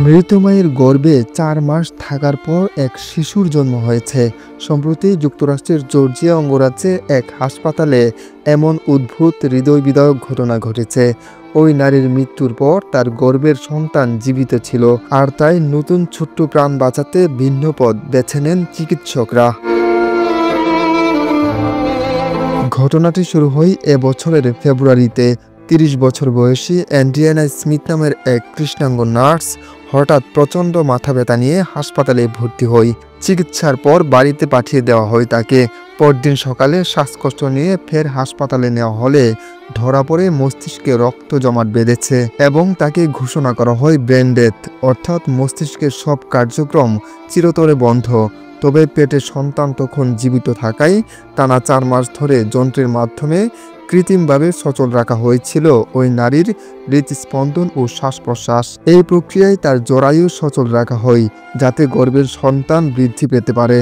মৃত মায়ের গর্ভে ৪ মাস থাকার পর এক শিশুর জন্ম হয়েছে। সম্প্রতি যুক্তরাষ্ট্রের জর্জিয়া অঙ্গরাজ্যে এক হাসপাতালে এমন অদ্ভুত হৃদয়বিদারক ঘটনা ঘটেছে। ওই নারীর মৃত্যুর পর তার গর্ভের সন্তান জীবিত ছিল, আর তাই নতুন ছোট্ট প্রাণ বাঁচাতে ভিন্ন পথ বেছে নেন চিকিৎসকরা। ঘটনাটি শুরু হয় এবছরের ফেব্রুয়ারিতে। ৩০ বছর বয়সী অ্যান্ড্রিয়ানা স্মিথ নামের এক কৃষ্ণাঙ্গ নার্স হঠাৎ প্রচণ্ড মাথা ব্যথা নিয়ে হাসপাতালে ভর্তি হয়। চিকিৎসার পর বাড়িতে পাঠিয়ে দেওয়া হয় তাকে। পরদিন সকালে শ্বাসকষ্ট নিয়ে ফের হাসপাতালে নেওয়া হলে ধরা পড়ে মস্তিষ্কে রক্ত জমাট বেঁধেছে এবং তাকে ঘোষণা করা হয় ব্রেন ডেথ, অর্থাৎ মস্তিষ্কের সব কার্যক্রম চিরতরে বন্ধ। তবে পেটে সন্তান তখন জীবিত থাকায় টানা ৪ মাস ধরে যন্ত্রের মাধ্যমে কৃত্রিমভাবে সচল রাখা হয়েছিল ওই নারীর হৃদস্পন্দন ও শ্বাস প্রশ্বাস। এই প্রক্রিয়ায় তার জরায়ু সচল রাখা হয় যাতে গর্ভের সন্তান বৃদ্ধি পেতে পারে।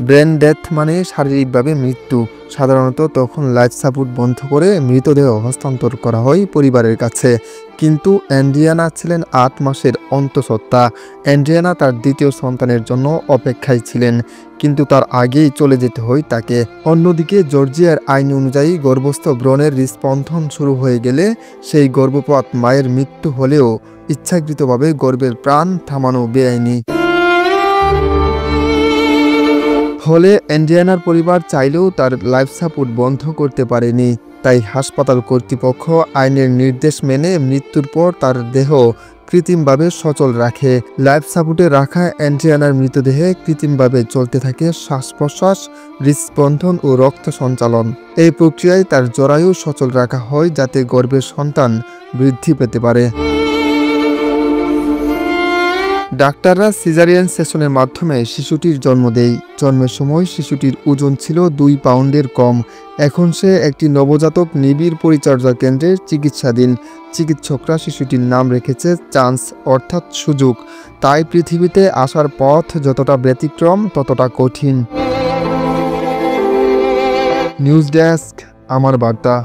ব্রেন ডেথ মানে শারীরিকভাবে মৃত্যু। সাধারণত তখন লাইফ সাপোর্ট বন্ধ করে মৃতদেহ হস্তান্তর করা হয় পরিবারের কাছে। কিন্তু অ্যান্ড্রিয়ানা ছিলেন ৮ মাসের অন্তঃসত্ত্বা। অ্যান্ড্রিয়ানা তার দ্বিতীয় সন্তানের জন্য অপেক্ষায় ছিলেন, কিন্তু তার আগেই চলে যেতে হয় তাকে। অন্যদিকে জর্জিয়ার আইন অনুযায়ী গর্ভস্থ ভ্রূণের হৃদস্পন্দন শুরু হয়ে গেলে সেই গর্ভপাত মায়ের মৃত্যু হলেও ইচ্ছাকৃতভাবে গর্ভের প্রাণ থামানো বেআইনি। ফলে অ্যান্ড্রিয়ানার পরিবার চাইলেও তার লাইফ সাপোর্ট বন্ধ করতে পারেনি। তাই হাসপাতাল কর্তৃপক্ষ আইনের নির্দেশ মেনে মৃত্যুর পর তার দেহ কৃত্রিমভাবে সচল রাখে। লাইফ সাপোর্টে রাখা অ্যান্ড্রিয়ানার মৃতদেহে কৃত্রিমভাবে চলতে থাকে শ্বাস প্রশ্বাস, হৃদস্পন্দন ও রক্ত সঞ্চালন। এই প্রক্রিয়ায় তার জরায়ু সচল রাখা হয় যাতে গর্ভের সন্তান বৃদ্ধি পেতে পারে। ডাক্তাররা সিজারিয়ান সেশনের মাধ্যমে শিশুটির জন্ম দেয়। জন্মের সময় শিশুটির ওজন ছিল ২ পাউন্ডের কম। এখন সে একটি নবজাতক নিবিড় পরিচর্যা কেন্দ্রের চিকিৎসাধীন। চিকিৎসকরা শিশুটির নাম রেখেছে চান্স, অর্থাৎ সুযোগ। তাই পৃথিবীতে আসার পথ যতটা ব্যতিক্রম ততটা কঠিন। নিউজ ডেস্ক, আমার বার্তা।